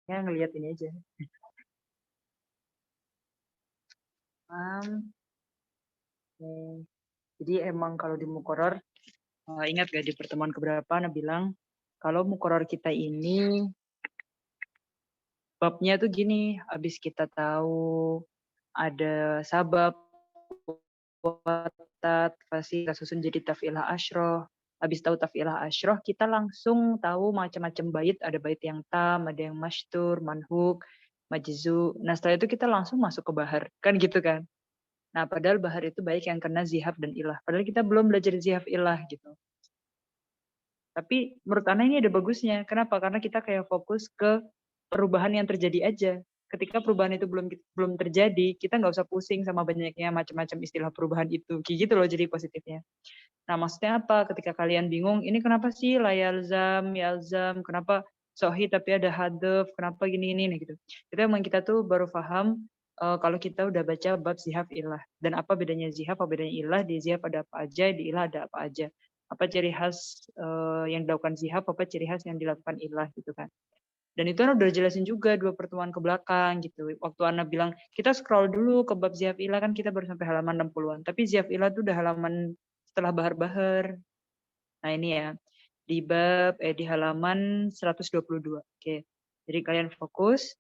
Ya ngelihat ini aja. Oke. Jadi emang kalau di mukoror, ingat gak di pertemuan keberapa Ana bilang kalau mukoror kita ini babnya tuh gini, habis kita tahu ada sabab, watat, pasti kita susun jadi tafilah asyroh. Habis tahu tafilah asyroh, kita langsung tahu macam-macam bait, ada bait yang tam, ada yang masytur, manhuk, majzu. Nah setelah itu kita langsung masuk ke bahar, kan gitu kan. Nah padahal bahar itu baik yang kena zihaf dan ilah. Padahal kita belum belajar zihaf ilah gitu. Tapi menurut Ana ini ada bagusnya. Kenapa? Karena kita kayak fokus ke perubahan yang terjadi aja. Ketika perubahan itu belum terjadi, kita nggak usah pusing sama banyaknya macam-macam istilah perubahan itu. Kayak gitu loh jadi positifnya. Nah maksudnya apa? Ketika kalian bingung, ini kenapa sih layalzam, yalzam, kenapa sohi tapi ada hadaf, kenapa gini-gini gitu. Itu emang kita tuh baru paham kalau kita udah baca bab zihaf ilah. Dan apa bedanya zihaf, apa bedanya ilah, di zihaf ada apa aja, di ilah ada apa aja. Apa ciri khas yang dilakukan zihaf, apa ciri khas yang dilakukan ilah gitu kan. Dan itu Ana udah jelasin juga 2 pertemuan ke belakang gitu. Waktu Ana bilang, kita scroll dulu ke bab zihaf ilah kan kita baru sampai halaman 60-an. Tapi zihaf ilah tuh udah halaman setelah bahar-bahar. Nah ini ya, di halaman 122. Oke. Jadi kalian fokus.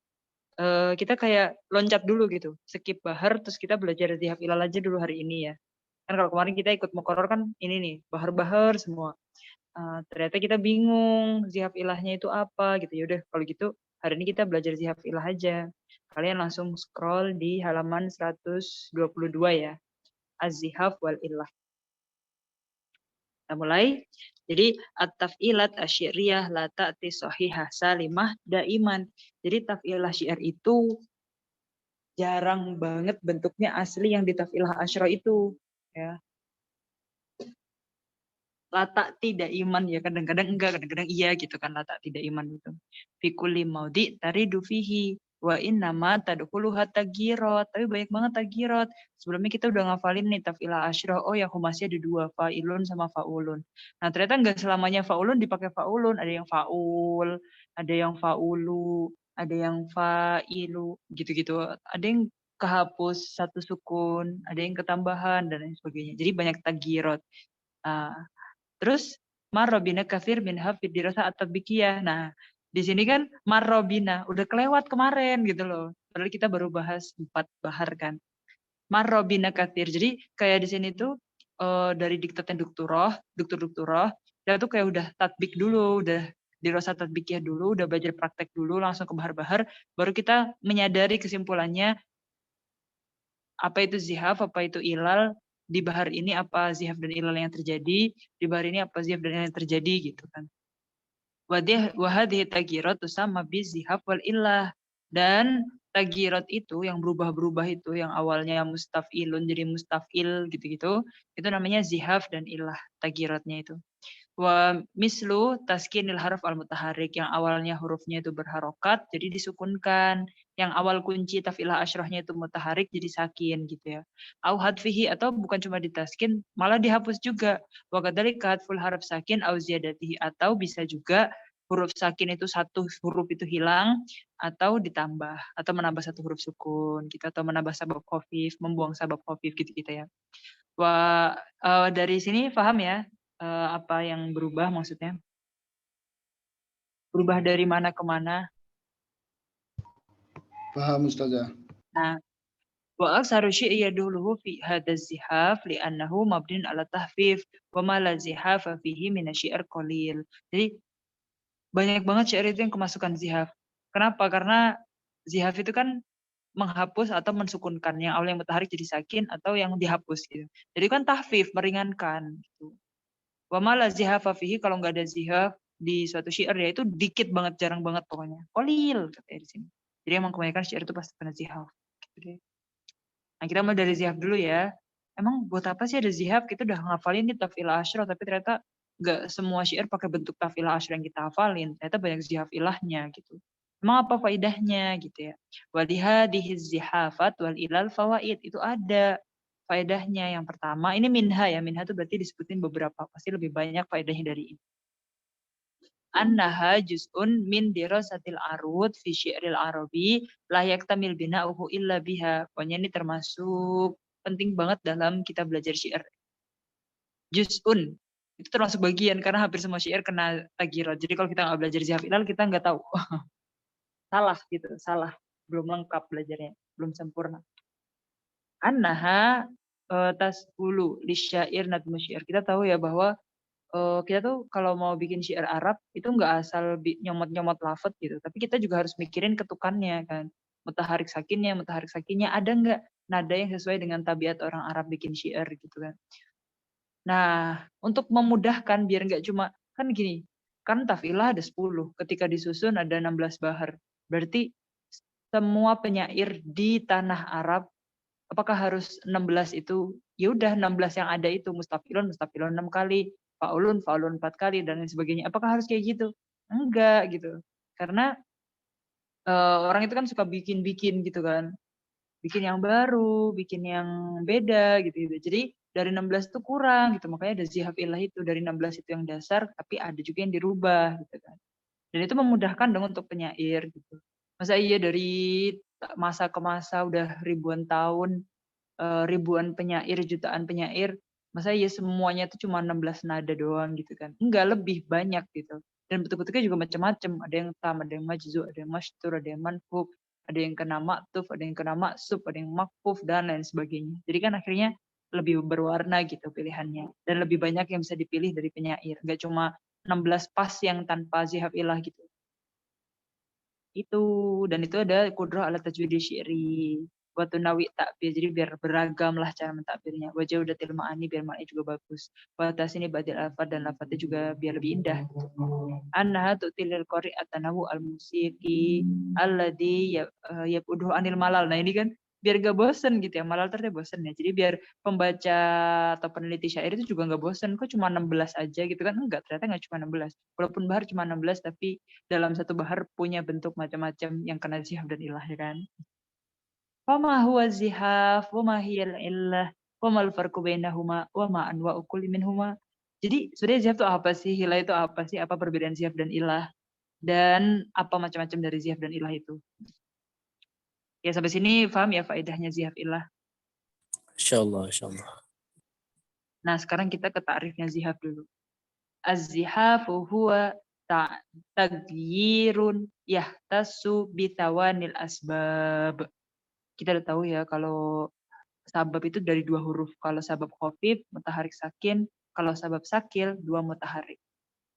Kita kayak loncat dulu gitu. Skip bahar, terus kita belajar zihaf ilah aja dulu hari ini ya. Kan kalau kemarin kita ikut mukoror kan ini nih, bahar-bahar semua. Ternyata kita bingung zihaf ilahnya itu apa gitu. Yaudah kalau gitu hari ini kita belajar zihaf ilah aja. Kalian langsung scroll di halaman 122 ya. Az-zihaf wal ilah. Kita mulai. Jadi at-taf'ilat asyiriyah la ta'ti sahihah salimah daiman. Jadi taf'ilah syair itu jarang banget bentuknya asli yang di taf'ilah asyra itu ya. Lata tidak iman ya kadang-kadang enggak kadang-kadang iya gitu kan lata tidak iman itu fikuli maudi taridu fihi wa innama tadkhuluha tagirot tapi banyak banget tagirot sebelumnya kita udah ngafalin nih tafila asyra oh yang humasnya ada 2 failun sama faulun nah ternyata enggak selamanya faulun dipakai faulun ada yang faul ada yang faulu ada yang failu gitu-gitu ada yang kehapus satu sukun ada yang ketambahan dan lain sebagainya jadi banyak tagirot. Terus marrobina kafir min hafid dirasa atau bikiyah. Nah, di sini kan marrobina udah kelewat kemarin gitu loh. Padahal kita baru bahas 4 bahar kan. Marrobina kafir. Jadi kayak di sini tuh dari diktatnya duktur-dukturoh, kita tuh kayak udah tatbik dulu, udah dirasa tatbikiyah dulu, udah belajar praktek dulu, langsung ke bahar-bahar, baru kita menyadari kesimpulannya apa itu zihaf, apa itu ilal, di bahar ini apa zihaf dan ilal yang terjadi, di bahar ini apa zihaf dan ilal yang terjadi gitu kan. Wahadhi tagirat sama bizihaf wal illah. Dan tagirat itu yang berubah-berubah itu yang awalnya mustafilun jadi mustafil gitu-gitu, itu namanya zihaf dan illah tagiratnya itu. Wa mislu taskinil harf al mutaharik yang awalnya hurufnya itu berharokat jadi disukunkan. Yang awal kunci tafilah asyrahnya itu mutaharik jadi sakin gitu ya. Au hadfihi atau bukan cuma ditaskin malah dihapus juga. Wa kadzalika hadful harf sakin au ziyadatihi atau bisa juga huruf sakin itu satu huruf itu hilang atau ditambah atau menambah satu huruf sukun gitu atau menambah sabab khafif, membuang sabab khafif gitu-gitu ya. Wah, dari sini paham ya apa yang berubah maksudnya? Berubah dari mana ke mana? Paham Ustazah. Nah, wa aktsaru syai'i yaduluhu fi hadha zihaf li'annahu mabnin ala tahfif wa ma la zihafa fihi min asyi'r qalil. Jadi banyak banget syair itu yang kemasukan zihaf. Kenapa? Karena zihaf itu kan menghapus atau mensukunkan yang awalnya mutaharik jadi sakin atau yang dihapus gitu. Jadi kan tahfif meringankan gitu. Wa ma la zihafa fihi kalau nggak ada zihaf di suatu syair ya itu dikit banget, jarang banget pokoknya. Qalil katanya di sini. Jadi emang kebanyakan syair itu pasti kena zihaf. Gitu deh. Nah kita mulai dari zihaf dulu ya. Emang buat apa sih ada zihaf? Kita udah ngafalin nih tafila asyra, tapi ternyata nggak semua syair pakai bentuk tafila asyra yang kita hafalin. Ternyata banyak zihaf ilahnya gitu. Emang apa faedahnya gitu ya? Walihadihi zihafat wal ilal fawaid. Itu ada faedahnya. Yang pertama, ini minha ya. Minha itu berarti disebutin beberapa. Pasti lebih banyak faedahnya dari ini. annaha juz'un min dirasatil arud fi syi'ril arabi la yaktamil bina'uhu illa biha. Pokoknya ini termasuk penting banget dalam kita belajar syair. Juz'un itu termasuk bagian karena hampir semua syair kena taghirat. Jadi kalau kita nggak belajar zihaf ilal kita nggak tahu. Salah gitu, salah. Belum lengkap belajarnya, belum sempurna. Annaha tasbulu lisyair nadmu syair. Kita tahu ya bahwa kita tuh kalau mau bikin syair Arab itu nggak asal nyomot-nyomot lafaz gitu, tapi kita juga harus mikirin ketukannya kan. Mutaharik sakinnya ada nggak nada yang sesuai dengan tabiat orang Arab bikin syair gitu kan. Nah, untuk memudahkan biar nggak cuma kan gini, kan tafilah ada 10, ketika disusun ada 16 bahar. Berarti semua penyair di tanah Arab apakah harus 16 itu? Ya udah 16 yang ada itu mustafilun 6 kali, faulun 4 kali dan lain sebagainya. Apakah harus kayak gitu? Enggak gitu. Karena orang itu kan suka bikin-bikin gitu kan. Bikin yang baru, bikin yang beda gitu. Jadi dari 16 itu kurang gitu. Makanya ada zihaf ilah itu dari 16 itu yang dasar tapi ada juga yang dirubah gitu kan. Dan itu memudahkan dong untuk penyair gitu. Masa iya dari masa ke masa udah ribuan tahun ribuan penyair, jutaan penyair, masa ya semuanya itu cuma 16 nada doang gitu kan. Enggak, lebih banyak gitu. Dan bentuk-bentuknya juga macam-macam. Ada yang tam, ada yang majzu, ada yang masytur, ada yang manfuk, ada yang kena maktuf, ada yang kena maksub, ada yang makfuf, dan lain sebagainya. Jadi kan akhirnya lebih berwarna gitu pilihannya. Dan lebih banyak yang bisa dipilih dari penyair. Enggak cuma 16 pas yang tanpa zihab ilah gitu. Itu, dan itu ada kudroh ala tajwidi syi'ri. Waktu nawi takbir, jadi biar beragam lah cara mentakbirnya. Wajah udah ma'ani, biar maknanya juga bagus. Watas ini badil alfad, dan lafadnya juga biar lebih indah. Annaha tu'tilil qori atanawu al-musiki alladhi yabuduh anil malal. Nah ini kan biar gak bosen gitu ya. Malal ternyata bosen ya. Jadi biar pembaca atau peneliti syair itu juga gak bosen. Kok cuma 16 aja gitu kan. Enggak, ternyata gak cuma 16. Walaupun bahar cuma 16, tapi dalam satu bahar punya bentuk macam-macam yang kena zihaf dan ilah ya kan. Wama huwa zihaf, wama hiyal illah, wama al-farqu bainahuma, wama anwa'u kulli minhuma. Jadi sebenarnya zihaf itu apa sih? Ilah itu apa sih? Apa perbedaan zihaf dan ilah? Dan apa macam-macam dari zihaf dan ilah itu? Ya sampai sini paham ya faedahnya zihaf ilah. Insyaallah, insyaallah. Nah sekarang kita ke ta'rifnya zihaf dulu. Az-zihafu huwa tagyirun yahtassu bithawanil asbab. Kita udah tahu ya kalau sabab itu dari 2 huruf. Kalau sabab khafif, mutaharik sakin. Kalau sabab sakil, 2 mutaharik.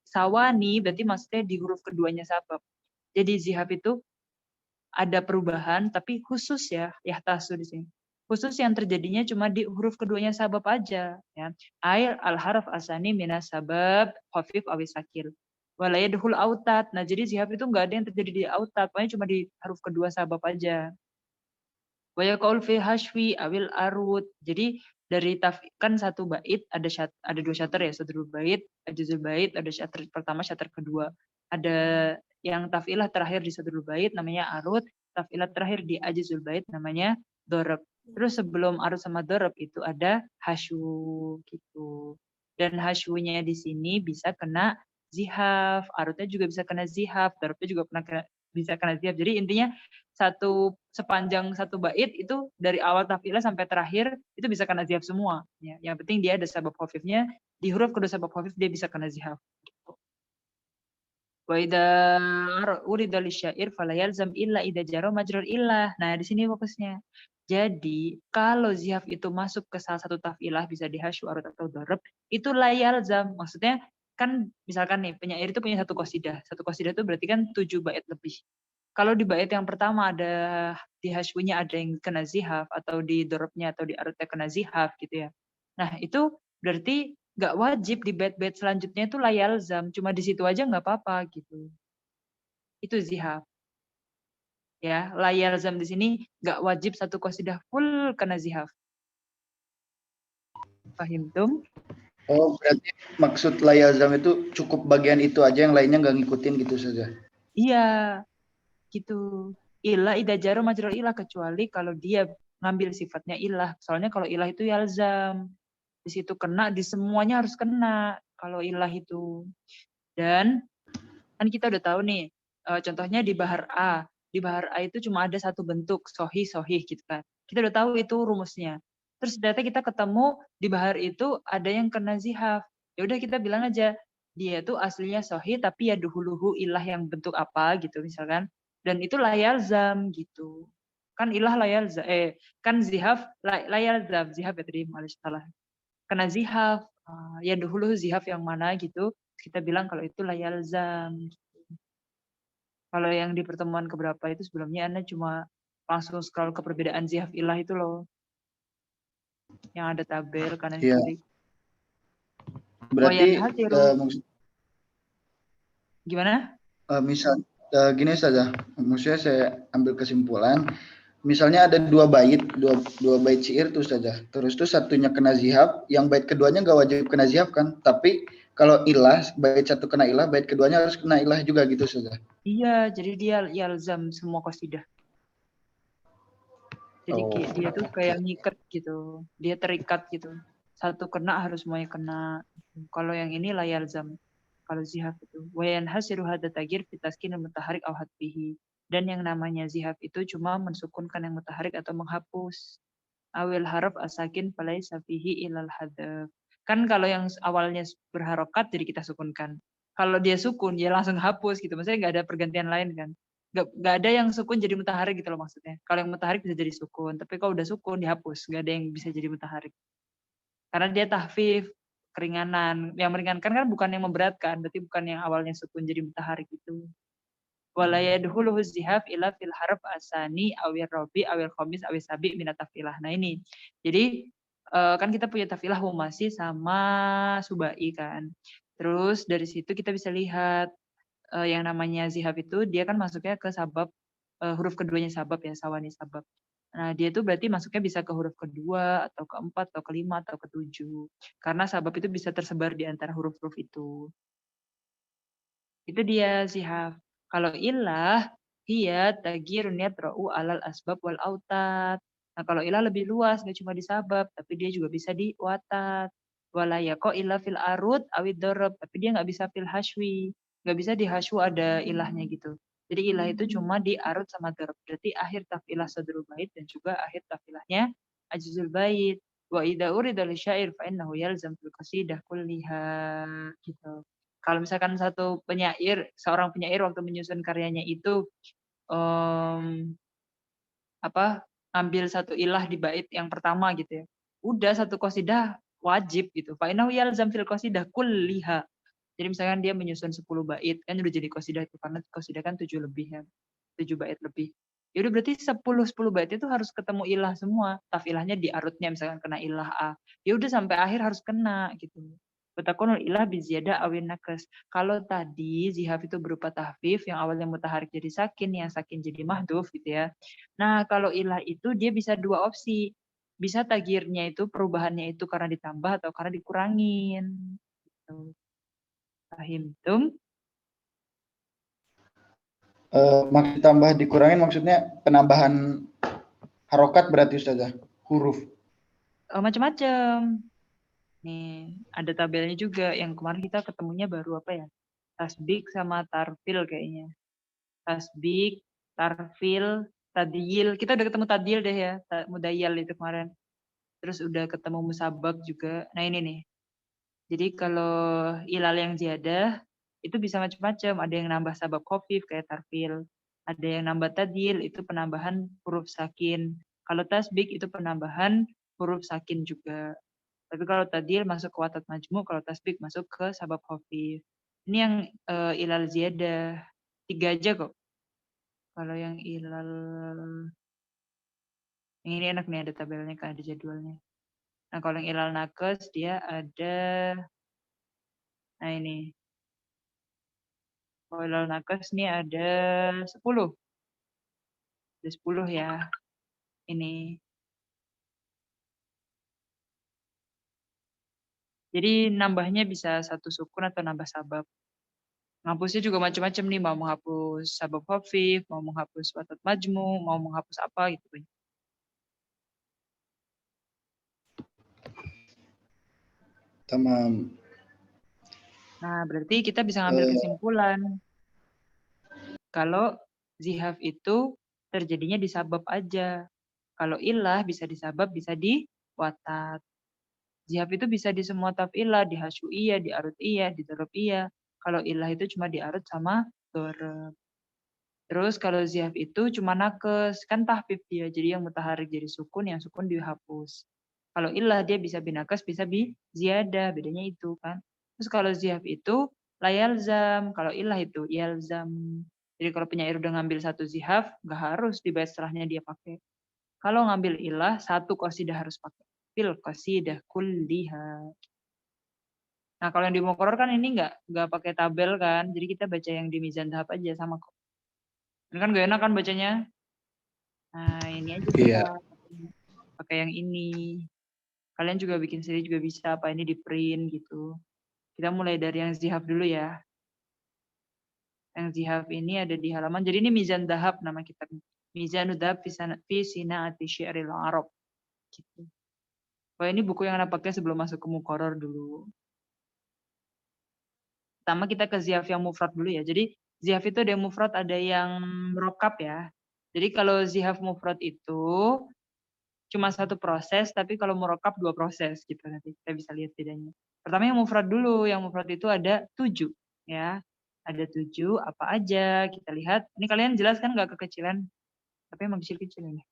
Sawani berarti maksudnya di huruf keduanya sabab. Jadi zihab itu ada perubahan, tapi khusus ya, yahtasu di sini. Khusus yang terjadinya cuma di huruf keduanya sabab aja. Ya. Air al-harf asani minas sabab khafif awis sakil. Walayadhul autat. Nah jadi zihab itu nggak ada yang terjadi di autat, pokoknya cuma di huruf kedua sabab aja. Wa yaqul fi hashwi awil arut. Jadi dari kan satu bait ada 2 syater ya, sadrul bait, ajzul bait, ada syater pertama, syater kedua. Ada yang tafilah terakhir di sadrul bait namanya arut, tafilah terakhir di ajzul bait namanya dorab. Terus sebelum arut sama dorab itu ada hasyu gitu. Dan hasyunya di sini bisa kena zihaf, arutnya juga bisa kena zihaf, dorabnya juga bisa kena zihaf. Jadi intinya sepanjang satu bait itu dari awal tafilah sampai terakhir itu bisa kena zihaf semua. Ya, yang penting dia ada sabab khafifnya, di huruf kedua sabab khafif dia bisa kena zihaf. Wa idza urida lisyair fala yalzam illa idza jara majrur illah. Nah, di sini fokusnya. Jadi, kalau zihaf itu masuk ke salah satu tafilah bisa di hasyu, arut atau darab, itu la yalzam. Maksudnya kan misalkan nih penyair itu punya satu qasidah. Satu qasidah itu berarti kan 7 bait lebih. Kalau di bait yang pertama ada di hasyunya ada yang kena zihaf atau di dorobnya atau di arutnya kena zihaf gitu ya. Nah itu berarti nggak wajib di bait-bait selanjutnya itu layalzam, cuma di situ aja nggak apa-apa gitu. Itu zihaf. Ya, layalzam di sini nggak wajib satu qasidah full kena zihaf. Paham tum? Oh, berarti maksud layalzam itu cukup bagian itu aja, yang lainnya nggak ngikutin gitu saja. Iya, gitu. Ilah idza jara majrur ilah, kecuali kalau dia ngambil sifatnya ilah. Soalnya kalau ilah itu yalzam. Di situ kena, di semuanya harus kena kalau ilah itu. Dan Kan kita udah tahu nih, contohnya di bahar A. Di bahar A itu cuma ada satu bentuk, sohih gitu kan. Kita udah tahu itu rumusnya. Terus ternyata kita ketemu di bahar itu ada yang kena zihaf. Ya udah kita bilang aja, dia itu aslinya sohih tapi ya duhuluhu ilah yang bentuk apa gitu misalkan. Dan itu layalzam gitu. Kan ilah layalzam, kan zihaf layalzam, zihaf ya tadi malah salah. Kena zihaf, ya dahulu zihaf yang mana gitu, kita bilang kalau itu layalzam. Kalau yang di pertemuan keberapa itu sebelumnya Anda cuma langsung scroll ke perbedaan zihaf ilah itu loh. Yang ada tabel kanan Iya. kiri. Wayan Berarti hasiru. Gimana? misal gini saja, maksudnya saya ambil kesimpulan. Misalnya ada dua bait syair tuh saja. Terus tuh satunya kena zihab, yang bait keduanya nggak wajib kena zihab kan? Tapi kalau ilah, bait satu kena ilah, bait keduanya harus kena ilah juga gitu saja. Iya, jadi dia yalzam semua qasidah. Jadi dia tuh kayak ngikat gitu. Dia terikat gitu. Satu kena harus semuanya kena. Kalau yang ini layalzam. Kalau zihab itu. Wayan hasiru hadza tagir fitaskin mutaharik aw hadfihi. Dan yang namanya zihab itu cuma mensukunkan yang mutaharik atau menghapus. Awil harf asakin falaisa fihi ilal hadaf. Kan kalau yang awalnya berharokat jadi kita sukunkan. Kalau dia sukun ya langsung hapus gitu. Maksudnya nggak ada pergantian lain kan. Nggak ada yang sukun jadi mutaharik gitu loh maksudnya. Kalau yang mutaharik bisa jadi sukun. Tapi kalau udah sukun dihapus. Nggak ada yang bisa jadi mutaharik. Karena dia tahfif, keringanan. Yang meringankan kan bukan yang memberatkan. Berarti bukan yang awalnya sukun jadi mutaharik itu. Wala yadkhuluhu zihaf ila fil harf asani awir robi awil khomis awil sabi minat tafilah. Nah ini. Jadi kan kita punya tafilah humasi sama subai kan. Terus dari situ kita bisa lihat yang namanya zihaf itu dia kan masuknya ke sabab huruf keduanya sabab ya, sawani sabab. Nah, dia tuh berarti masuknya bisa ke huruf kedua atau keempat atau kelima atau ketujuh. Karena sabab itu bisa tersebar di antara huruf-huruf itu. Itu dia zihaf. Kalau ilah, hiya tagirun yatra'u alal asbab wal autat. Nah, kalau ilah lebih luas, nggak cuma di sabab, tapi dia juga bisa di watat. Walayako ilah fil arut awid dorob, tapi dia nggak bisa fil hashwi. Nggak bisa di hashwu ada ilahnya gitu. Jadi ilah itu cuma di arut sama dorob. Berarti akhir tafilah sadrul bait dan juga akhir tafilahnya ajzul bait. Wa idza urida li syair fa innahu yalzam fil qasidah kulliha gitu. Kalau misalkan seorang penyair waktu menyusun karyanya itu ambil satu ilah di bait yang pertama gitu ya. Udah satu qasidah wajib gitu. Fa innahu yalzam fil qasidah kulliha. Jadi misalkan dia menyusun 10 bait kan udah jadi qasidah itu karena qasidah kan 7 lebih ya. 7 bait lebih. Ya udah berarti 10 bait itu harus ketemu ilah semua. Tafilahnya di arutnya misalkan kena ilah A. Ya udah sampai akhir harus kena gitu. Betakunul ilah biziyadah awin nakes. Kalau tadi zihaf itu berupa tahfif, yang awalnya mutaharik jadi sakin, yang sakin jadi mahduf gitu ya. Nah kalau ilah itu dia bisa dua opsi. Bisa tagirnya itu perubahannya itu karena ditambah atau karena dikurangin. Gitu. Pahim tum? Maksud tambah dikurangin maksudnya penambahan harokat berarti Ustazah, huruf. Macam-macam. Nih, ada tabelnya juga. Yang kemarin kita ketemunya baru apa ya? Tasbik sama tarfil kayaknya. Tasbik, tarfil, tadiyil. Kita udah ketemu tadiyil deh ya. Mudayal itu kemarin. Terus udah ketemu musabak juga. Nah ini nih. Jadi kalau ilal yang ziyadah, itu bisa macam-macam. Ada yang nambah sabab khofif kayak tarfil. Ada yang nambah tadil, itu penambahan huruf sakin. Kalau tasbik itu penambahan huruf sakin juga. Tapi kalau tadil masuk ke watat majmu, kalau tasbik masuk ke sabab khofif. Ini yang ilal ziyadah. 3 aja kok. Kalau yang ilal, yang ini enak nih ada tabelnya kan, ada jadwalnya. Nah kalau yang ilal nakes dia ada, nah ini. Kalau ilal nakes nih ada 10. Ada 10 ya. Ini. Jadi nambahnya bisa satu sukun atau nambah sabab. Menghapusnya juga macam-macam nih, mau menghapus sabab khafif, mau menghapus watat majmu, mau menghapus apa gitu. Tamam. Nah, berarti kita bisa ngambil kesimpulan. Kalau zihaf itu terjadinya di sabab aja. Kalau ilah bisa di sabab, bisa di watat. Zihaf itu bisa di semua taf'ilah, di hasyu'iyah, di arut'iyah, di dorob'iyah. Kalau ilah itu cuma di arut sama dorob. Terus kalau zihaf itu cuma nakes, kan tahfif dia. Jadi yang mutaharik jadi sukun, yang sukun dihapus. Kalau ilah dia bisa binakes, bisa bi ziyadah, bedanya itu kan. Terus kalau zihaf itu layalzam, kalau ilah itu yalzam. Jadi kalau penyair udah ngambil satu zihaf, nggak harus di bait setelahnya dia pakai. Kalau ngambil ilah, satu qasidah harus pakai. Fil qasidah kulliha. Nah kalau yang di Muqarrar kan ini nggak pakai tabel kan, jadi kita baca yang di Mizan Dhahab aja sama kok. Ini kan gak enak kan bacanya. Nah ini aja kita Iya. pakai yang ini. Kalian juga bikin sendiri juga bisa, apa ini di print gitu. Kita mulai dari yang zihaf dulu ya. Yang zihaf ini ada di halaman, jadi ini Mizan Dhahab nama kitabnya. Mizan Dhahab fi Sina'ati Syi'ril Arab. Gitu. Oh ini buku yang anak pakai sebelum masuk ke Muqarrar dulu. Pertama kita ke zihaf yang mufrad dulu ya. Jadi zihaf itu ada yang mufrad, ada yang merokap ya. Jadi kalau zihaf mufrad itu cuma satu proses, tapi kalau merokap dua proses gitu nanti kita bisa lihat bedanya. Pertama yang mufrad dulu, yang mufrad itu ada 7 ya. Ada 7 apa aja kita lihat. Ini kalian jelas kan nggak kekecilan? Tapi emang kecil-kecil ini.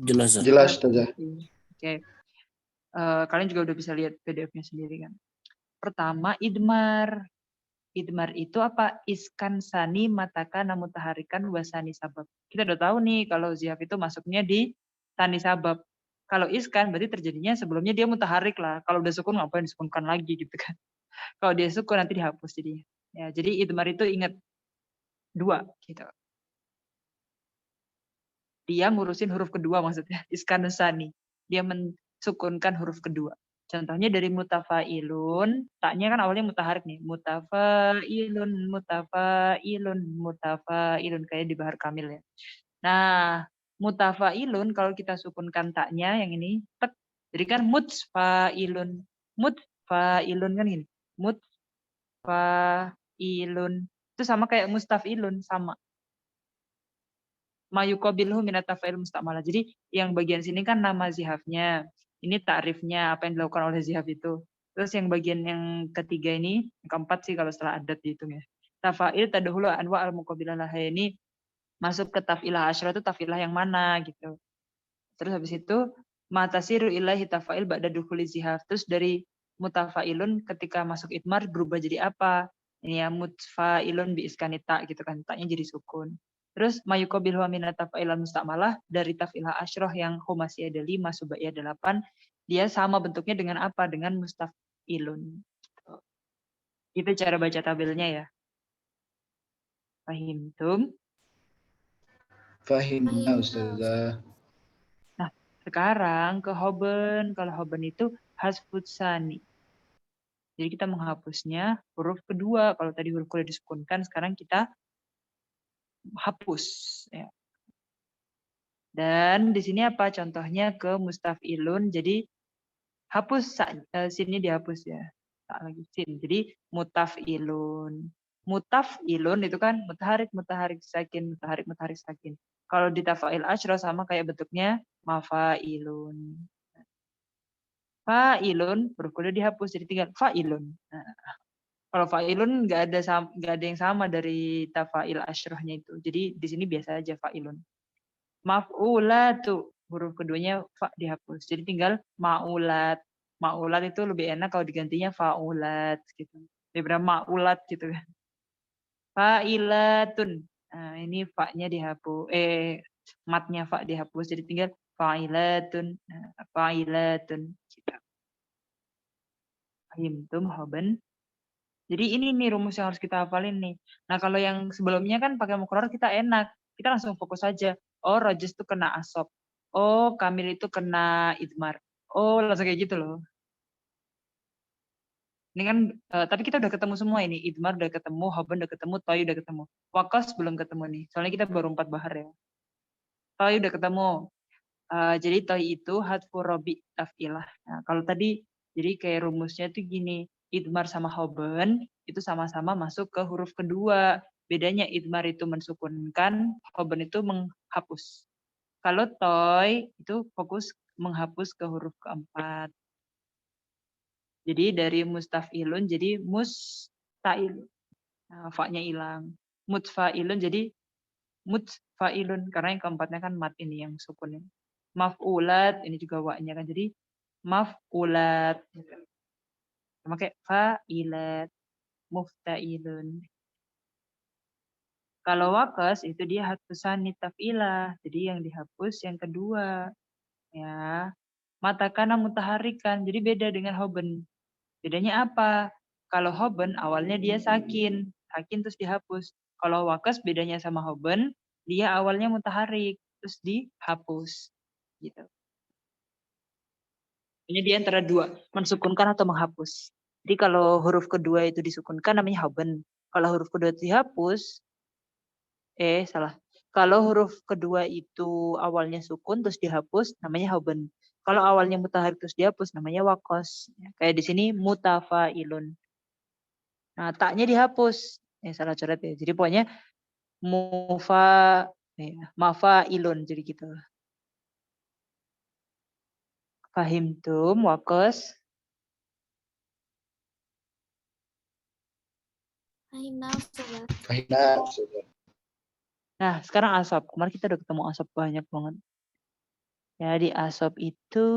Jelas. Zah. Jelas Ustazah. Oke. Kalian juga udah bisa lihat PDF-nya sendiri kan. Pertama idmar. Idmar itu apa? Iskan sani mataka namutaharikan wasani sabab. Kita udah tahu nih kalau zihaf itu masuknya di tani sabab. Kalau iskan berarti terjadinya sebelumnya dia mutaharik lah. Kalau udah sukun ngapain disukunkan lagi gitu kan. Kalau dia sukun nanti dihapus jadinya. Ya, jadi idmar itu ingat 2 gitu. Dia ngurusin huruf kedua maksudnya. Iskan sani. Dia mensukunkan huruf kedua. Contohnya dari mutafailun, taknya kan awalnya mutaharik nih. Mutafailun, mutafailun, mutafailun. Kayak di Bahar Kamil ya. Nah, mutafailun kalau kita sukunkan taknya yang ini, tek. Jadi kan mutfailun. Mutfailun kan gini. Mutfailun. Itu sama kayak mustafilun, sama. Mayuqabilhu minat tafa'il musta'malah. Jadi yang bagian sini kan nama zihafnya. Ini ta'rifnya, apa yang dilakukan oleh zihaf itu. Terus yang bagian yang ketiga ini, yang keempat sih kalau setelah adat dihitung ya. Tafa'il tadahulu anwa al-muqabilah laha, ini masuk ke tafilah asyra itu tafilah yang mana gitu. Terus habis itu matasiru ilahi tafa'il ba'da dukhuli zihaf. Terus dari mutafailun ketika masuk idmar berubah jadi apa? Ini ya mutfailun bi iskanita gitu kan. Taknya jadi sukun. Terus mayuqabil huwa minat taf'ilan musta'malah dari tafilah asyroh yang humasi ada 5, subai ada 8. Dia sama bentuknya dengan apa? Dengan mustafilun. Itu cara baca tabelnya ya. Fahimtum? Fahimna Ustazah. Nah, sekarang ke hoben. Kalau hoben itu hasfud sani. Jadi kita menghapusnya huruf kedua. Kalau tadi huruf kedua disukunkan, sekarang kita hapus. Ya. Dan di sini apa? Contohnya ke mustafilun. Jadi hapus sinnya dihapus ya. Tak lagi sin. Jadi mutafilun. Mutafilun itu kan mutaharik sakin, mutaharik sakin. Kalau di tafail asyra sama kayak bentuknya mafailun. Fa'ilun huruf kedua dihapus jadi tinggal fa'ilun. Nah, kalau fa'ilun nggak ada yang sama dari tafail asyrahnya itu. Jadi di sini biasa aja fa'ilun. Maf'ulatu huruf keduanya fa dihapus. Jadi tinggal ma'ulat. Ma'ulat itu lebih enak kalau digantinya fa'ulat gitu. Daripada ma'ulat gitu kan. Fa'ilatun. Nah, ini fa-nya dihapus. Matnya fa dihapus. Jadi tinggal fa'ilatun. Nah, fa'ilatun. Gitu. Fahimtum hoben. Jadi ini nih rumus yang harus kita hafalin nih. Nah kalau yang sebelumnya kan pakai muqarrar kita enak. Kita langsung fokus aja. Oh Rajas itu kena asop. Oh Kamil itu kena idmar. Oh langsung kayak gitu loh. Ini kan, tapi kita udah ketemu semua ini. Idmar udah ketemu, hoben udah ketemu, toy udah ketemu. Wakas belum ketemu nih. Soalnya kita baru 4 bahar ya. Toy udah ketemu. Jadi toy itu hadfu robi taf'ilah. Nah kalau tadi, jadi kayak rumusnya tuh gini. Idmar sama hoben itu sama-sama masuk ke huruf kedua. Bedanya idmar itu mensukunkan, hoben itu menghapus. Kalau toy itu fokus menghapus ke huruf keempat. Jadi dari mustafilun jadi mustail. Nah, fa-nya hilang. Mutfailun jadi mutfailun karena yang keempatnya kan mat ini yang sukunnya. Maf'ulat ini juga wa-nya kan jadi maf'ulat. Sama kayak fa'ilat, muftailun. Kalau wakas itu dia hapusan nitafilah. Jadi yang dihapus yang kedua. Ya. Matakana mutaharikan. Jadi beda dengan hoben. Bedanya apa? Kalau hoben awalnya dia sakin. Sakin terus dihapus. Kalau wakas bedanya sama hoben, dia awalnya mutaharik. Terus dihapus. Gitu. Ini dia antara dua. Mensukunkan atau menghapus. Jadi kalau huruf kedua itu disukunkan namanya hoben. Kalau huruf kedua itu dihapus, salah. Kalau huruf kedua itu awalnya sukun terus dihapus namanya hoben. Kalau awalnya mutaharik terus dihapus namanya wakos. Kayak di sini mutafailun. Nah, taknya dihapus. Salah coret ya. Jadi pokoknya mafailun jadi gitu. Fahimtum wakos. Fahimna. Nah, sekarang asap. Kemarin kita udah ketemu asap banyak banget. Jadi asap itu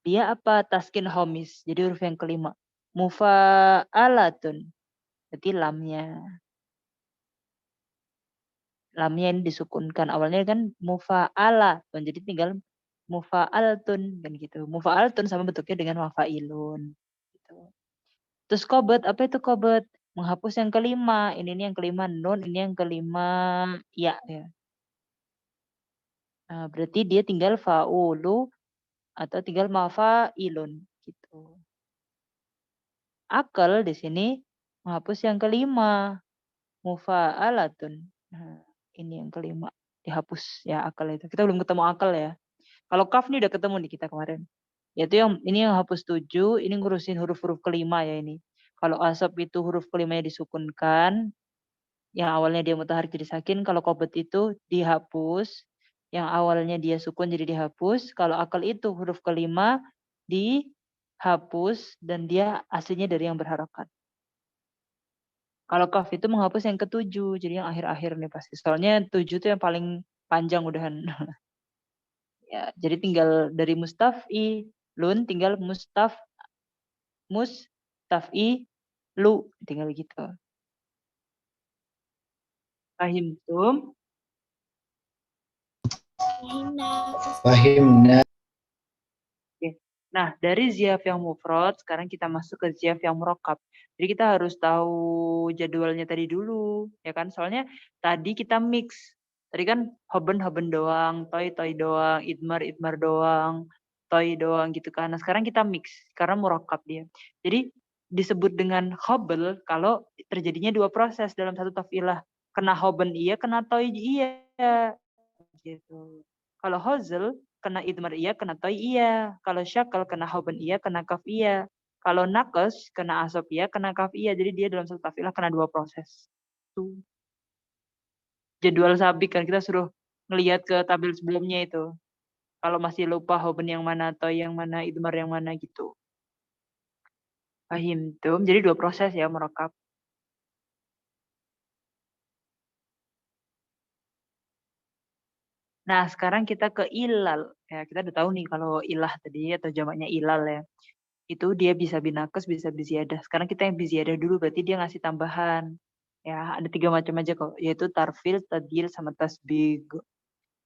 dia apa? Taskin homis. Jadi huruf yang kelima. Mufa'alatun. Berarti lamnya. Lamnya ini disukunkan. Awalnya kan mufa'alatun. Jadi tinggal mufa'altun. Kan gitu. Mufa'altun sama bentuknya dengan mafa'ilun. Gitu. Terus kobet. Apa itu kobet? Menghapus yang kelima. Ini yang kelima nun. Ini yang kelima ya. Nah, berarti dia tinggal fa'ulu atau tinggal mafa'ilun. Gitu. Akal di sini menghapus yang kelima. Mufa'alatun. Nah, ini yang kelima. Dihapus ya akal itu. Kita belum ketemu akal ya. Kalau kaf nih udah ketemu nih kita kemarin. Yaitu yang ini yang hapus 7, ini ngurusin huruf-huruf kelima ya ini. Kalau asap itu huruf kelimanya disukunkan, yang awalnya dia mutaharik jadi sakin. Kalau kobet itu dihapus, yang awalnya dia sukun jadi dihapus. Kalau akal itu huruf kelima dihapus dan dia aslinya dari yang berharokat. Kalau kaf itu menghapus yang ketujuh, jadi yang akhir-akhir nih pasti. Soalnya 7 itu yang paling panjang udahan. Ya, jadi tinggal dari mustaf'ilun tinggal mustaf'ilu tinggal gitu. Fahimtum? Fahimna. Oke. Nah, dari ziaf yang mufrad, sekarang kita masuk ke ziaf yang murakkab. Jadi kita harus tahu jadwalnya tadi dulu, ya kan? Soalnya tadi kita mix. Tadi kan hoben doang, toy doang, idmar doang, toy doang gitu kan. Nah, sekarang kita mix karena murakkab dia. Jadi disebut dengan hobel kalau terjadinya dua proses dalam satu tafilah. Kena hoben iya, kena toy iya. Gitu. Kalau hozel kena idmar iya, kena toy iya. Kalau syakal kena hoben iya, kena kaf iya. Kalau nakes kena asop iya, kena kaf iya. Jadi dia dalam satu tafilah kena dua proses. Tuh. Jadwal sabik kan kita suruh ngelihat ke tabel sebelumnya itu. Kalau masih lupa hoben yang mana, toy yang mana, idmar yang mana gitu. Pahim tuh. Jadi dua proses ya merekap. Nah, sekarang kita ke ilal. Ya, kita udah tahu nih kalau ilah tadi atau jamaknya ilal ya. Itu dia bisa binakes, bisa biziadah. Sekarang kita yang biziadah dulu, berarti dia ngasih tambahan. Ya, ada 3 macam aja kok, yaitu tarfil, tadil, sama tasbig.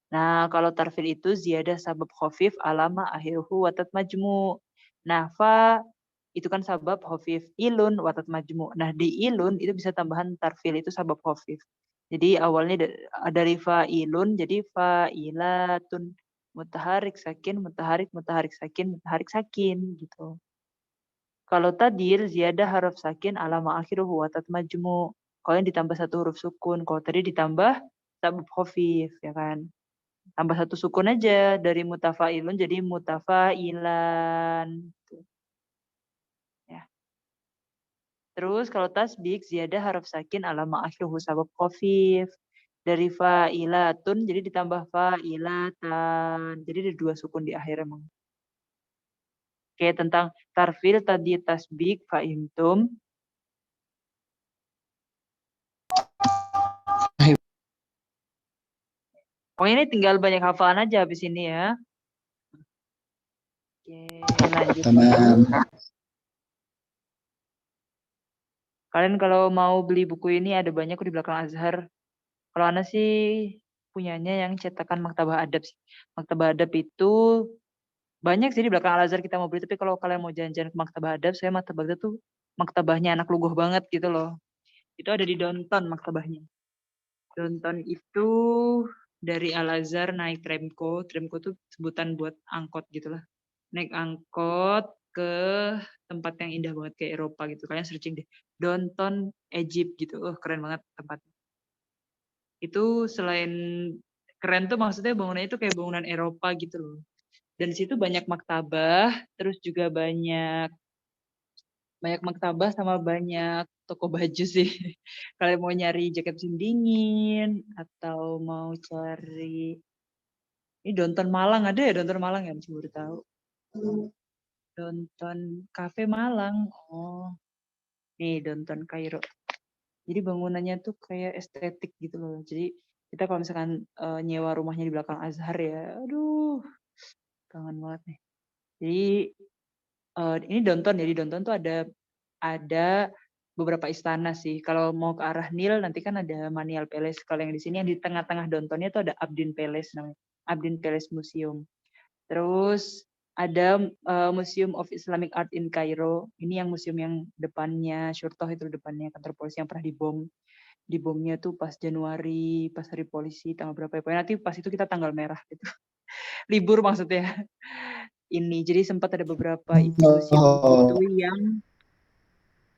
Nah, kalau tarfil itu ziyadah sabab khafif alama akhiruhu watat majmu. Nah, fa itu kan sabab khafif, ilun watat majmu. Nah, di ilun itu bisa tambahan tarfil itu sabab khafif. Jadi awalnya dari fa'ilun jadi fa'ilatun. Mutaharik sakin, mutaharik sakin gitu. Kalau tadil ziyadah haruf sakin alama akhiruhu watat majmu. Kalau yang ditambah satu huruf sukun, kalau tadi ditambah sabab khafif ya kan. Tambah satu sukun aja dari mutafailun jadi mutafailan. Ya. Terus kalau tasbik ziyadah harf sakin ala ma'asyuhu sabab khafif. Dari fa'ilatun jadi ditambah fa'ilatan. Jadi ada 2 sukun di akhir emang. Kayak tentang tarfil tadi tasbik fa'intum. Pokoknya ini tinggal banyak hafalan aja habis ini ya. Oke, lanjut. Tamam. Kalian kalau mau beli buku ini ada banyak kok di belakang Azhar. Kalau Ana sih punyanya yang cetakan Maktabah Adab sih. Maktabah Adab itu banyak sih di belakang Al-Azhar kita mau beli, tapi kalau kalian mau jalan-jalan ke Maktabah Adab, saya Maktabah Adab tuh maktabahnya anak luguh banget gitu loh. Itu ada di Downtown maktabahnya. Downtown itu dari Al-Azhar naik Tramco. Tramco tuh sebutan buat angkot gitu lah. Naik angkot ke tempat yang indah banget kayak Eropa gitu. Kalian searching deh. Downtown Egypt gitu. Keren banget tempatnya. Itu selain keren tuh maksudnya bangunannya itu kayak bangunan Eropa gitu loh. Dan di situ banyak maktabah, terus juga banyak maktabah sama banyak toko baju sih. Kalau mau nyari jaket musim dingin atau mau cari ini Downtown Malang ada ya Downtown Malang ya, baru tahu. Downtown Cafe Malang. Oh. Nih Downtown Kairo. Jadi bangunannya tuh kayak estetik gitu loh. Jadi kita kalau misalkan nyewa rumahnya di belakang Azhar ya, aduh, kangen banget nih. Jadi ini Downtown ya, di Downtown tuh ada beberapa istana sih. Kalau mau ke arah Nil nanti kan ada Manial Palace. Kalau yang di sini yang di tengah-tengah Downtownnya tuh ada Abdin Palace namanya. Abdin Palace Museum. Terus ada Museum of Islamic Art in Cairo. Ini yang museum yang depannya Syurtoh itu depannya kantor polisi yang pernah dibom. Dibomnya tuh pas Januari, pas hari polisi tanggal berapa ya. Pokoknya nanti pas itu kita tanggal merah gitu. Libur maksudnya. Ini jadi sempat ada beberapa isi museum gitu yang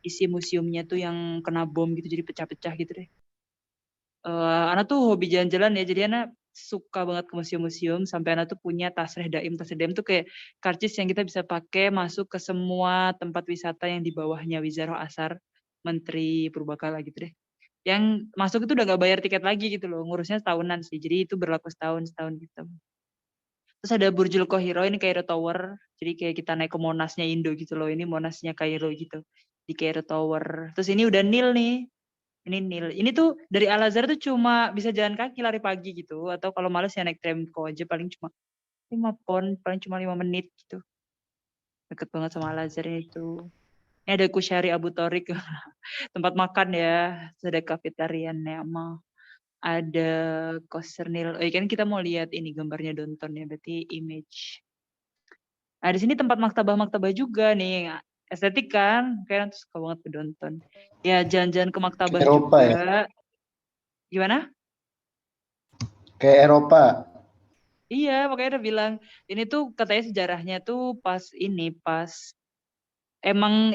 isi museumnya tuh yang kena bom gitu jadi pecah-pecah gitu deh. Ana tuh hobi jalan-jalan ya, jadi Ana suka banget ke museum-museum sampai Ana tuh punya tasreh daim. Tasreh daim tuh kayak karcis yang kita bisa pakai masuk ke semua tempat wisata yang di bawahnya Wizarah Asar, Menteri Purbakala gitu deh. Yang masuk itu udah gak bayar tiket lagi gitu loh, ngurusnya setahunan sih. Jadi itu berlaku setahun gitu. Terus ada Burjul Qahiro, ini Cairo Tower. Jadi kayak kita naik ke Monasnya Indo gitu loh. Ini Monasnya Cairo gitu. Di Cairo Tower. Terus ini udah Nil nih. Ini Nil. Ini tuh dari Al-Azhar tuh cuma bisa jalan kaki lari pagi gitu. Atau kalau males ya naik tramco aja paling cuma 5 pon, paling cuma 5 menit gitu. Deket banget sama Al-Azhar itu. Ini ada Kusyari Abu Torik. Tempat makan ya. Terus ada kafetarian Neama. Ada Kosernil. Oh, kan kita mau lihat ini gambarnya Downtown ya. Berarti image. Nah, di sini tempat maktabah-maktabah juga nih. Estetik kan? Kayaknya tuh suka banget ke Downtown. Ya, jalan-jalan ke maktabah Eropa juga. ya? Gimana? Kayak Eropa. Iya, makanya udah bilang. Ini tuh katanya sejarahnya tuh pas emang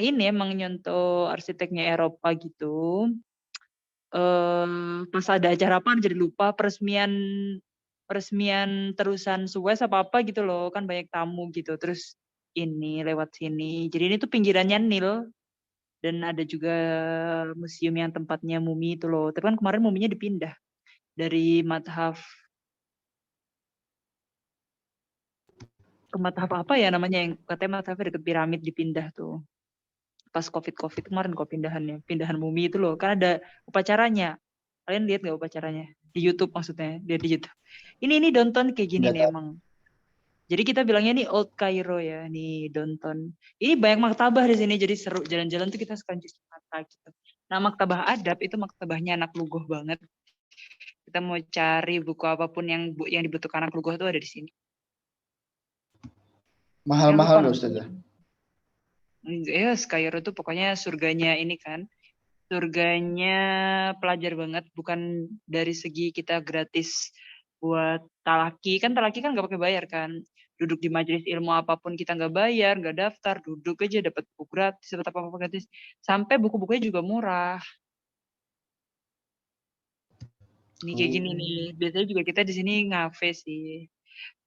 nyontoh arsiteknya Eropa gitu. Pas ada acara apa jadi lupa peresmian terusan Suez apa gitu loh, kan banyak tamu gitu. Terus ini lewat sini. Jadi ini tuh pinggirannya Nil dan ada juga museum yang tempatnya mumi itu loh. Tapi kan kemarin muminya dipindah dari Madhaf ke Madhaf apa ya namanya yang katanya Madhafnya deket piramid dipindah tuh. Pas COVID kemarin kok pindahan mumi itu loh. Kan ada upacaranya. Kalian lihat nggak upacaranya? Di YouTube maksudnya, dia di YouTube. Ini Downtown kayak gini Nggak nih tahu. emang. Jadi kita bilangnya nih Old Cairo ya, nih Downtown. Ini banyak maktabah di sini, jadi seru jalan-jalan tuh kita sekalian cuci mata gitu. Nah maktabah adab itu maktabahnya anak luguh banget. Kita mau cari buku apapun yang dibutuhkan anak luguh tuh ada di sini. Jangan lupa Mahal-mahal loh nonton. Ustazah. Ya, Cairo tuh pokoknya surganya ini kan. Surganya pelajar banget, bukan dari segi kita gratis buat talaki kan nggak pakai bayar kan, duduk di majelis ilmu apapun kita nggak bayar, nggak daftar, duduk aja dapat buku gratis, dapat apa-apa gratis, sampai buku-bukunya juga murah. Ini kayak gini nih, biasanya juga kita di sini ngafe sih,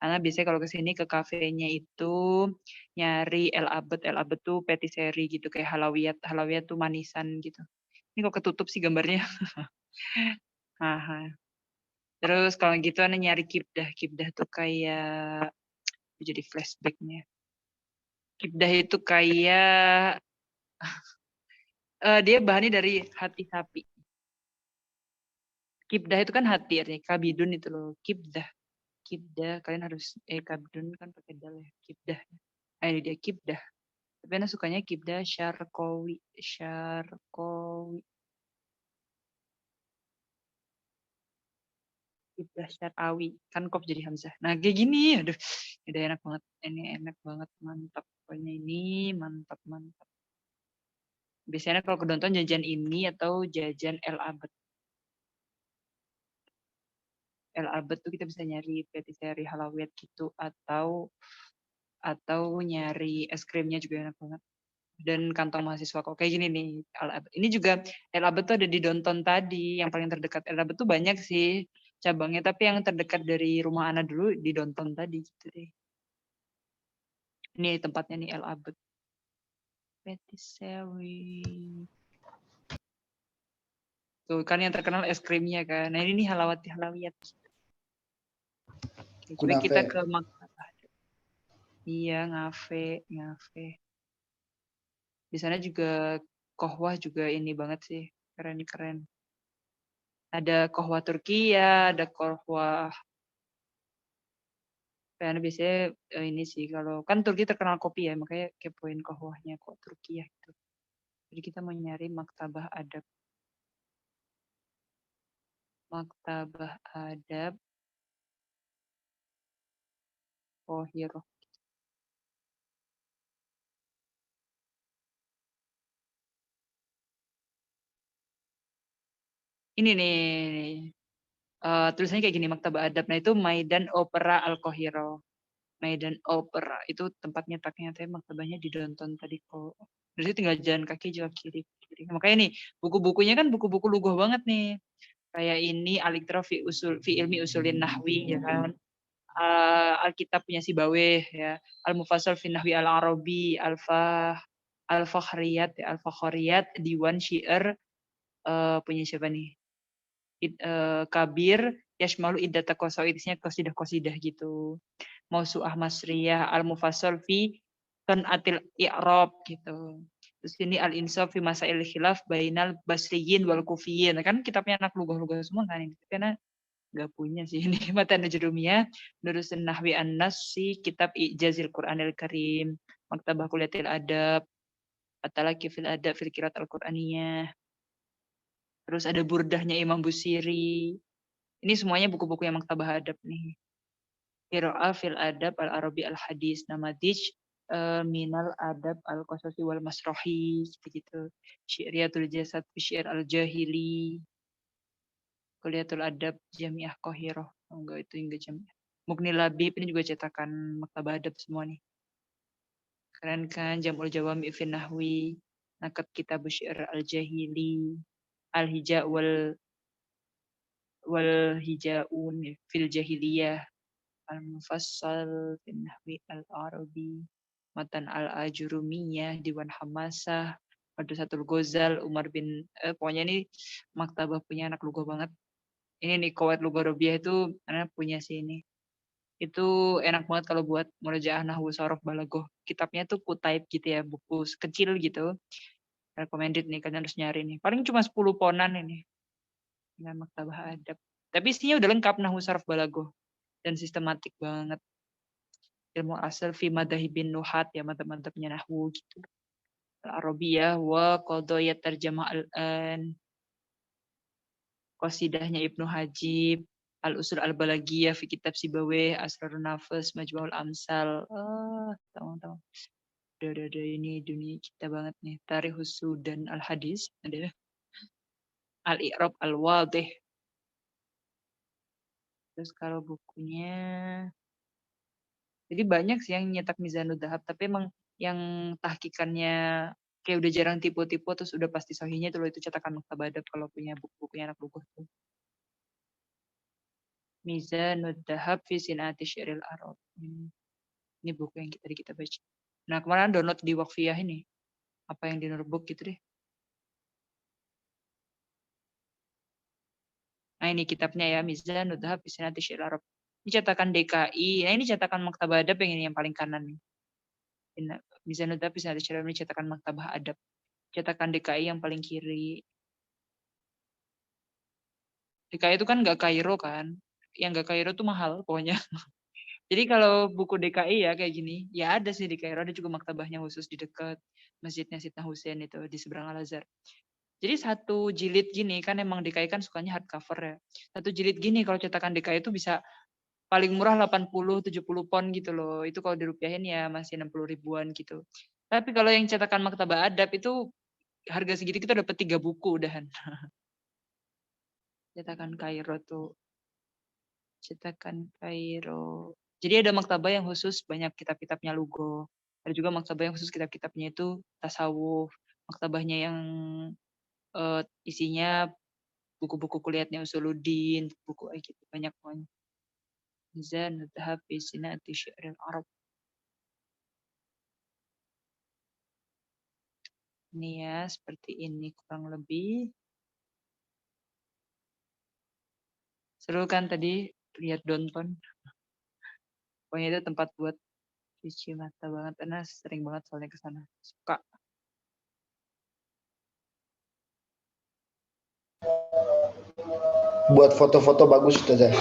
Karena biasanya kalau ke sini ke kafenya itu nyari El Abed. El Abed tuh patisserie gitu kayak halawiyat. Halawiyat tuh manisan gitu. Ini kok ketutup sih gambarnya. Aha. Terus kalau gitu Ana nyari kibdah. Kibdah tuh kayak jadi flashbacknya. Kibdah itu kayak dia bahannya dari hati sapi. Kibdah itu kan hati artinya. Kabidun itu loh. Kibdah. Kibdah. Kalian harus kabidun kan pakai dal ya. Kibdah. Ini dia kibdah. Tapi Ana sukanya kibdah syarqawi. Syarqawi. Kibdah syarqawi. Kan kof jadi hamzah. Nah kayak gini. Aduh. Udah enak banget. Ini enak banget. Mantap. Pokoknya ini mantap. Mantap. Biasanya kalau ke Donton jajan ini atau jajan El Abed. El Abed tuh kita bisa nyari patisserie halawiyat gitu atau nyari es krimnya juga enak banget. Dan kantong mahasiswa kok kayak gini nih El Abed. Ini juga El Abed tuh ada di Donton tadi, yang paling terdekat. El Abed tuh banyak sih cabangnya, tapi yang terdekat dari rumah Ana dulu di Donton tadi gitu deh. Ini tempatnya nih El Abed. Patisserie. Tuh kan yang terkenal es krimnya kan. Nah ini nih halawiyat. Jadi kita ke maktabah. Iya, ngafe. Di sana juga kohwah juga ini banget sih, keren-keren. Ada kohwah Turkiya, ada kohwah. Karena biasanya ini sih kalau kan Turki terkenal kopi ya, makanya kepoin kohwahnya kok Turkiya gitu. Jadi kita mau nyari maktabah adab. Maktabah adab Qohiroh. Ini nih. Tulisannya kayak gini, maktabah adab. Nah itu Maidan Opera Al-Qohiroh. Maidan Opera itu tempat nyetaknya, tapi maktabahnya di Donton tadi kok. Jadi tinggal jalan kaki jual kiri. Makanya nih buku-bukunya kan buku-buku lugoh banget nih. Kayak ini Al-Iqra fi ilmi usulin nahwi ya kan. Alkitab punya Sibaweh ya. Al-Mufassal fi nahwi al-Arabi, Al-Fakhriyat ya, Al-Fakhriyat Diwan Syi'r punya siapa nih? Kabir Yashmalu Iddata Qasaidisnya qasidah-qasidah gitu. Mausu'ah Masriyah Al-Mufassal fi Qanatil I'rab gitu. Terus ini Al-Insaf fi Masail Khilaf Bainal Basriyin wal Kufiyin. Kan kitabnya anak lughah-lughah semua kan ini. Karena nggak punya sih ini. Matan Najrumiyah, Durusun Nahwi An-Nas, kitab Ijazil Qur'anil Karim, Maktabah Kuliatil Adab, At-Talaqi fil Adab fil Qiraat Al-Qur'aniyah. Terus ada Burdahnya Imam Busiri. Ini semuanya buku-buku yang maktabah adab nih. Qiraah fil Adab Al-Arabi Al-Hadis, Namadij minal adab al-qasasi wal masrohi gitu-gitu. Syi'riyatul jasad fi syi'r al-jahili. Kuliatul adab Jamiah Qohiroh. Enggak itu enggak Jamiah. Mughni Labib ini juga cetakan maktabah adab semua nih. Keren kan Jamul Jawami fi Nahwi, Nakat Kitab Syi'r al-Jahili, Al-Hija wal hijaun fil jahiliyah, Al-Mufassal fi Nahwi al-Arabi, Matan al-Ajurumiyah, Diwan Hamasah, Madrasatul Ghazal, Umar bin pokoknya ini maktabah punya anak lugu banget. Ini nih Qawaid Lughah Rabiah itu anak punya sih ini. Itu enak banget kalau buat murojaah nahwu sorof balaghah. Kitabnya tuh kutaib gitu ya, buku kecil gitu. Recommended nih, kalian harus nyari nih. Paling cuma 10 ponan ini. Dengan maktabah adab. Tapi isinya udah lengkap nahwu sorof balaghah dan sistematik banget. Ilmu asal fi madahibin nuhat ya, mantap-mantapnya nahwu gitu. Al-Arabiyah wa qadayat tarjamah al-an. Qasidahnya Ibnu Hajib, Al-Usul Al-Balaghiyah fi kitab Sibawayh, Asrarun Nafas, Majmu'ul Amsal. Tahu. Udah ini dunia kita banget nih. Tarikhus Sudan Al-Hadis, ada Al-I'rab Al-Wadih. Terus kalau bukunya jadi banyak sih yang nyetak Mizanud Dhahab, tapi emang yang tahkikannya kayak udah jarang tipu-tipu terus udah pasti sahihnya itu loh, itu cetakan Maktabah Adab kalau punya buku-bukunya anak buku tuh. Mizanud Dhahab fi Sinati Syi'ril Arab. Ini buku yang tadi kita baca. Nah, kemarin download di Waqfiyah ini. Apa yang di Nurbook gitu deh. Nah, ini kitabnya ya, Mizanud Dhahab fi Sinati Syi'ril Arab. Ini cetakan DKI. Nah, ini cetakan Maktabah Adab yang ini yang paling kanan nih. Mizanud Dhahab fi Sinati Syi'ril Arab, ini cetakan Maktabah Adab. Cetakan DKI yang paling kiri. DKI itu kan nggak Kairo kan. Yang nggak Kairo tuh mahal pokoknya. Jadi kalau buku DKI ya kayak gini, ya ada sih di Kairo, ada juga maktabahnya khusus di dekat Masjidnya Sidna Husain itu di seberang Al-Azhar. Jadi satu jilid gini kan emang DKI kan sukanya hardcover ya. Satu jilid gini kalau cetakan DKI itu bisa paling murah 80-70 pon gitu loh. Itu kalau dirupiahin ya masih 60 ribuan gitu. Tapi kalau yang cetakan Maktabah Adab itu harga segitu kita dapat 3 buku udahan. Cetakan Kairo tuh. Cetakan Kairo. Jadi ada maktabah yang khusus banyak kitab-kitabnya Lugo. Ada juga maktabah yang khusus kitab-kitabnya itu tasawuf. Maktabahnya yang isinya buku-buku kuliahnya Usuluddin, buku kayak gitu banyak pokoknya. Mizanud Dhahab fi Sinati Syi'ril Arab. Ini ya, seperti ini kurang lebih. Seru kan tadi lihat Downton. Pokoknya itu tempat buat cuci mata banget. Karena sering banget soalnya ke sana. Suka. Buat foto-foto bagus Ustazah.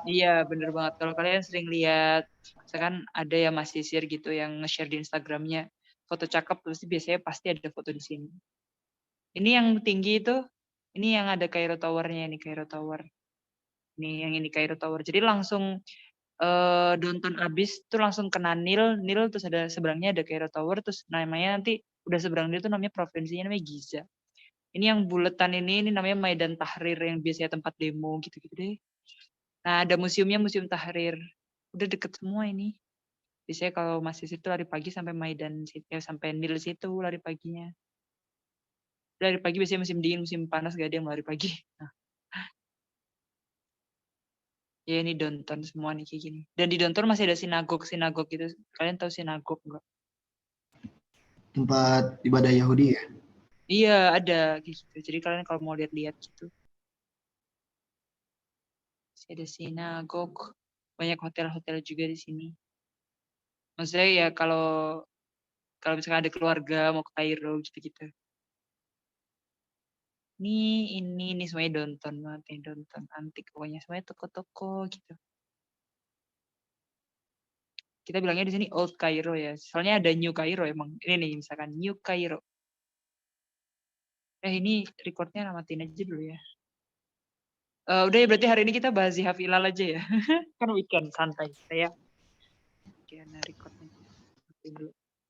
Iya, bener banget. Kalau kalian sering lihat, misalkan ada ya Mas Sisir gitu yang nge-share di Instagramnya, foto cakep, terus biasanya pasti ada foto di sini. Ini yang tinggi itu, ini yang ada Cairo Tower-nya, ini Cairo Tower. Ini yang ini Cairo Tower. Jadi langsung Downton abis tuh langsung kena Nil terus ada seberangnya ada Cairo Tower, terus namanya nanti udah seberang Nil tuh namanya provinsinya namanya Giza. Ini yang buletan ini namanya Maidan Tahrir yang biasanya tempat demo gitu-gitu deh. Nah, ada museumnya, Museum Tahrir. Udah deket semua ini. Biasanya kalau masih situ lari pagi sampai Maidan sampai Nil situ lari paginya. Lari pagi biasanya musim dingin, musim panas gak ada yang lari pagi. Nah, ya ini Downton semua nih kayak gini. Dan di Downton masih ada sinagog gitu. Kalian tahu sinagog enggak? Tempat ibadah Yahudi ya? Iya, ada gitu. Jadi kalian kalau mau lihat-lihat gitu. Masih ada sinagog. Banyak hotel-hotel juga di sini. Maksudnya ya kalau misalkan ada keluarga mau ke Kairo gitu-gitu. Ini semuanya Downton banget nih, Downton antik pokoknya semuanya toko-toko gitu. Kita bilangnya di sini Old Cairo ya. Soalnya ada New Cairo emang. Ini nih misalkan New Cairo. Ini recordnya matiin aja dulu ya. Udah ya berarti hari ini kita bahas Zihaf Ilal aja ya. Kan weekend santai. Saya record aja. Matiin dulu.